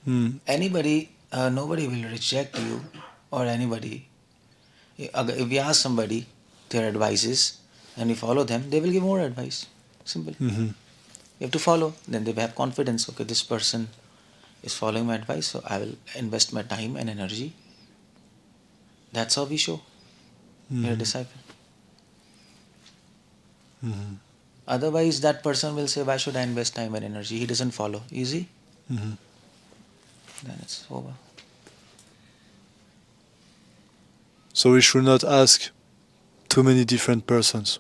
him. Anybody, nobody will reject you or anybody. If you ask somebody their advices and you follow them, they will give more advice. Simple. You have to follow. Then they have confidence. Okay, this person is following my advice, so I will invest my time and energy. That's how we show you're a disciple. Otherwise, that person will say, why should I invest time and energy? He doesn't follow. You see? Then it's over. So we should not ask too many different persons.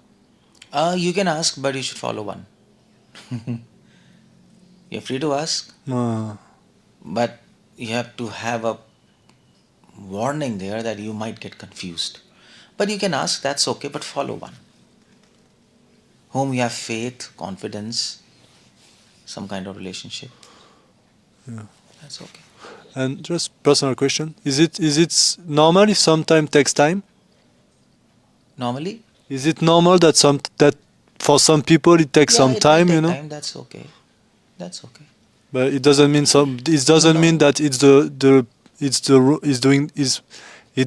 You can ask, but you should follow one. You're free to ask, but you have to have a warning there that you might get confused. But you can ask, that's okay, but follow one. Whom you have faith, confidence, some kind of relationship. Yeah. That's okay. And just personal question: Is it normal if sometimes takes time? Normally, Is it normal that for some people it takes some it time, will take time. That's okay. That's okay. But it doesn't mean No. mean that it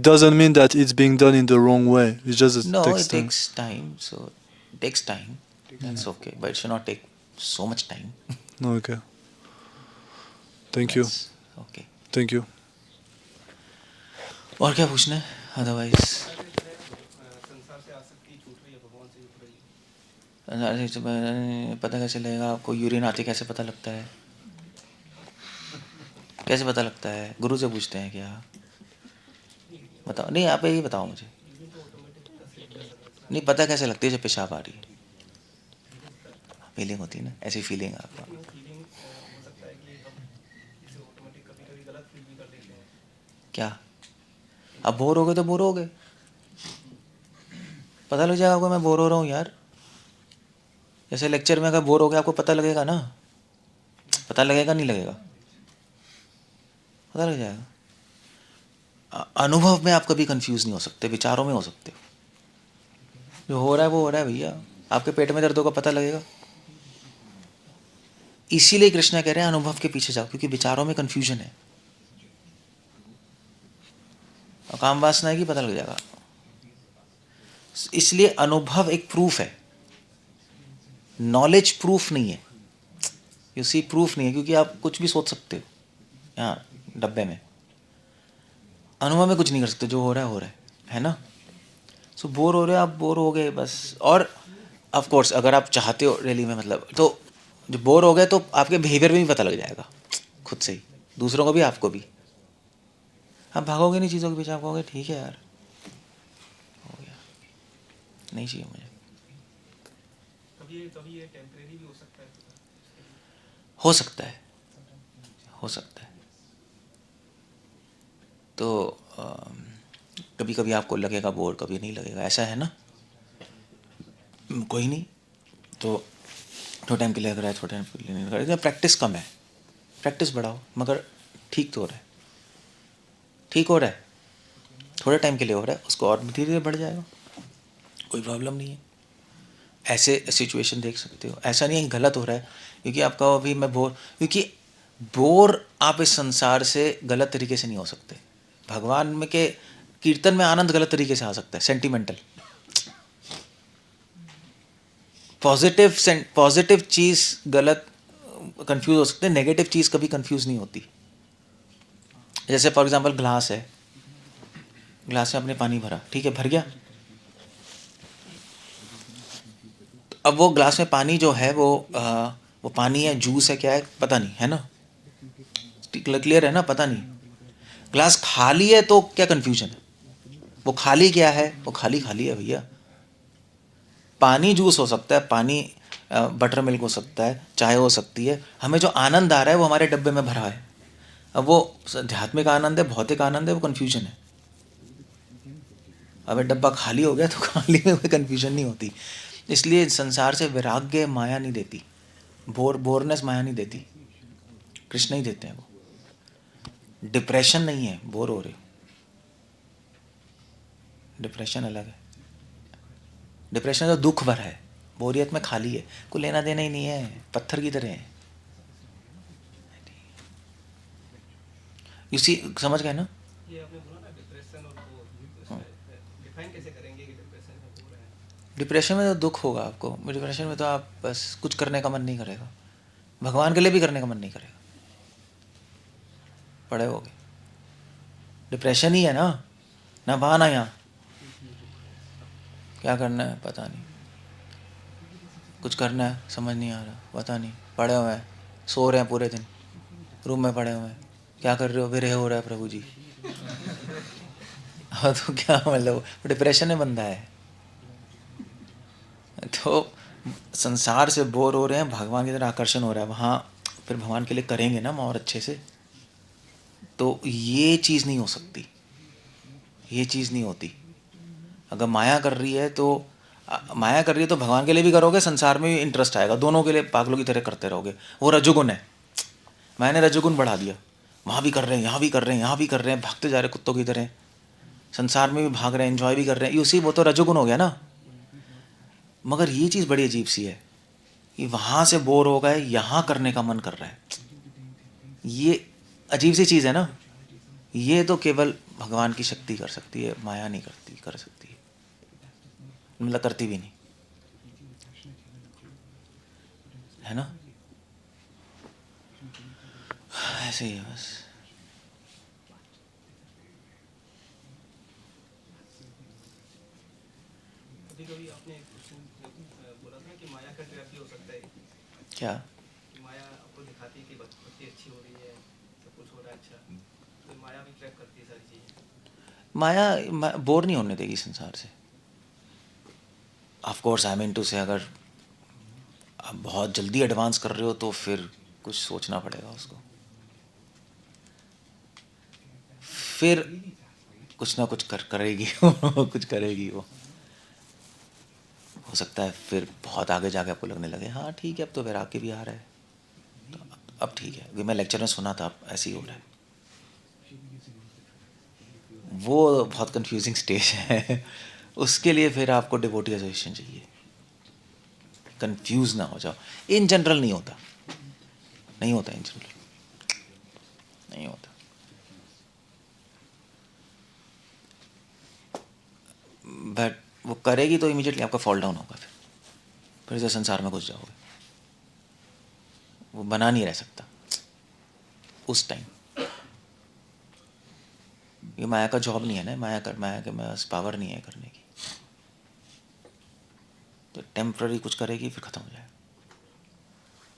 doesn't mean that it's being done in the wrong way. It just No, takes it time. takes time. So it takes time. That's okay. But it should not take so much time. Okay. Thank you. That's okay. Thank you. और क्या पूछना है otherwise? संसार से आसक्ति छूट रही है, भगवान से जुड़ रही है। पता कैसे लगेगा आपको? यूरिन आती कैसे पता लगता है? कैसे पता लगता है? गुरु से पूछते हैं क्या? बताओ, नहीं आप यही बताओ मुझे। नहीं, पता कैसे लगती है जब पेशाब आ रही है? फीलिंग होती है ना, ऐसी फीलिंग आपको। फीलिंग हो सकता है कि हम इसे ऑटोमेटिक कभी कभी गलत फील भी कर लेते हैं। क्या? अब बोर हो गए तो बोर हो गए, पता लग जाएगा आपको मैं बोर हो रहा हूँ यार। जैसे लेक्चर में अगर बोर हो गया आपको पता लगेगा ना, पता लगेगा नहीं लगेगा? पता लग जाएगा। अनुभव में आप कभी कंफ्यूज नहीं हो सकते, विचारों में हो सकते हो। जो हो रहा है वो हो रहा है भैया। आपके पेट में दर्द होगा पता लगेगा। इसीलिए कृष्ण कह रहे हैं अनुभव के पीछे जाओ, क्योंकि विचारों में कंफ्यूजन है और काम वासना है कि पता लग जाएगा। इसलिए अनुभव एक प्रूफ है, नॉलेज प्रूफ नहीं है। यू सी, प्रूफ नहीं है, क्योंकि आप कुछ भी सोच सकते हो यहाँ डब्बे में, अनुभव में कुछ नहीं कर सकते। जो हो रहा है ना। सो बोर हो रहे हो आप, बोर हो गए बस। और ऑफ कोर्स अगर आप चाहते हो रैली में, मतलब तो जो बोर हो गए तो आपके बिहेवियर में भी पता लग जाएगा खुद से ही, दूसरों को भी आपको भी। आप भागोगे नहीं चीज़ों के पीछे, आप कहोगे ठीक है यार, हो गया, नहीं चाहिए मुझे। कभी ये टेम्परेरी भी हो सकता है। हो सकता है, हो सकता है। तो कभी कभी आपको लगेगा बोर, कभी नहीं लगेगा, ऐसा है ना। कोई नहीं, तो थोड़े टाइम के लिए लग रहा है, थोड़े टाइम के लिए नहीं लग रहा है। प्रैक्टिस कम है, प्रैक्टिस बढ़ाओ। मगर ठीक तो हो रहा है, ठीक हो रहा है, थोड़े टाइम के लिए हो रहा है, उसको और धीरे धीरे बढ़ जाएगा, कोई प्रॉब्लम नहीं है। ऐसे सिचुएशन देख सकते हो, ऐसा नहीं है कि गलत हो रहा है क्योंकि आप कहो अभी मैं बोर, क्योंकि बोर आप इस संसार से गलत तरीके से नहीं हो सकते। भगवान में के कीर्तन में आनंद गलत तरीके से आ सकता है, सेंटिमेंटल। पॉजिटिव चीज़ गलत कंफ्यूज हो सकते हैं, नेगेटिव चीज़ कभी कंफ्यूज नहीं होती। जैसे फॉर एग्जांपल ग्लास है, ग्लास में आपने पानी भरा, ठीक है, भर गया। अब वो ग्लास में पानी जो है वो पानी है, जूस है, क्या है पता नहीं, है ना। क्लियर है ना, पता नहीं। ग्लास खाली है तो क्या कंफ्यूजन है? वो खाली क्या है? वो खाली खाली है भैया। पानी जूस हो सकता है, पानी बटर मिल्क हो सकता है, चाय हो सकती है। हमें जो आनंद आ रहा है वो हमारे डब्बे में भरा है। अब वो आध्यात्मिक आनंद है, भौतिक आनंद है, वो कन्फ्यूजन है। अगर डब्बा खाली हो गया तो खाली में कोई कन्फ्यूजन नहीं होती। इसलिए संसार से वैराग्य माया नहीं देती, बोरनेस माया नहीं देती, कृष्ण ही देते हैं वो। डिप्रेशन नहीं है, बोर हो रहे हो, डिप्रेशन अलग है। डिप्रेशन तो दुख भरा है, बोरियत में खाली है, कोई लेना देना ही नहीं है, पत्थर की तरह है। इसी समझ गए ना। ये आपने बोला ना डिप्रेशन और बोर, डिफाइन कैसे करेंगे कि डिप्रेशन है बोर है? डिप्रेशन में तो दुख होगा आपको, डिप्रेशन में तो आप बस कुछ करने का मन नहीं करेगा, भगवान के लिए भी करने का मन नहीं करेगा, पड़े होगे। डिप्रेशन ही है ना वहाँ ना यहाँ। क्या करना है पता नहीं, कुछ करना है समझ नहीं आ रहा, पता नहीं, पड़े हुए हैं, सो रहे हैं पूरे दिन, रूम में पड़े हुए हैं। क्या कर रहे हो? विरह हो रहा है प्रभु जी। हाँ तो क्या मतलब, डिप्रेशन में बंदा है। तो संसार से बोर हो रहे हैं, भगवान की तरफ आकर्षण हो रहा है, वहाँ फिर भगवान के लिए करेंगे ना और अच्छे से। तो ये चीज़ नहीं हो सकती, ये चीज़ नहीं होती। अगर माया कर रही है तो माया कर रही है तो भगवान के लिए भी करोगे, संसार में भी इंटरेस्ट आएगा, दोनों के लिए पागलों की तरह करते रहोगे। वो रजोगुण है, मैंने रजोगुण बढ़ा दिया, वहाँ भी कर रहे हैं, यहाँ भी कर रहे हैं, यहाँ भी कर रहे हैं, भागते जा रहे कुत्तों की तरह, संसार में भी भाग रहे हैं, एंजॉय भी कर रहे हैं, उसी वो तो रजोगुण हो गया ना। मगर ये चीज़ बड़ी अजीब सी है कि वहाँ से बोर हो गए, यहाँ करने का मन कर रहा है। ये अजीब सी चीज़ है ना। ये तो केवल भगवान की शक्ति कर सकती है, माया नहीं करती, कर सकती है, मतलब करती भी नहीं, है ना। ऐसे ही है बस। आपने एक क्वेश्चन बोला था कि माया का ट्रैप भी हो सकता है क्या? कि माया आपको दिखाती है कि भक्ति अच्छी हो रही है, सब कुछ हो रहा है अच्छा, तो माया भी ट्रैप करती है सारी चीज़ें। माया बोर नहीं होने देगी संसार से। Of course I mean to say, अगर आप बहुत जल्दी एडवांस कर रहे हो तो फिर कुछ सोचना पड़ेगा उसको, फिर कुछ ना कुछ करेगी कुछ करेगी वो। हो सकता है फिर बहुत आगे जाके आपको लगने लगे हाँ ठीक है अब तो वैराग्य भी आ रहा है, तो अब ठीक है। अभी मैं लेक्चर में सुना था, अब ऐसे ही हो रहा है। वो बहुत कंफ्यूजिंग स्टेज है उसके लिए फिर आपको डिवोटी एसोसिएशन चाहिए। कंफ्यूज ना हो जाओ। इन जनरल नहीं होता, नहीं होता इन जनरल, नहीं होता। बट वो करेगी तो इमीडिएटली आपका फॉल डाउन होगा, फिर से संसार में घुस जाओगे। वो बना नहीं रह सकता उस टाइम। ये माया का जॉब नहीं है ना, माया के पास पावर नहीं है करने की। तो टेम्प्ररी कुछ करेगी फिर ख़त्म हो जाएगा।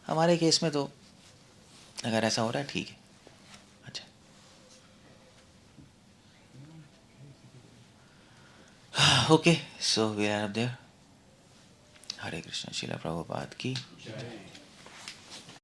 हमारे केस में तो अगर ऐसा हो रहा है ठीक है। अच्छा, okay, so we are up there. Hare Krishna. Srila Prabhupada की।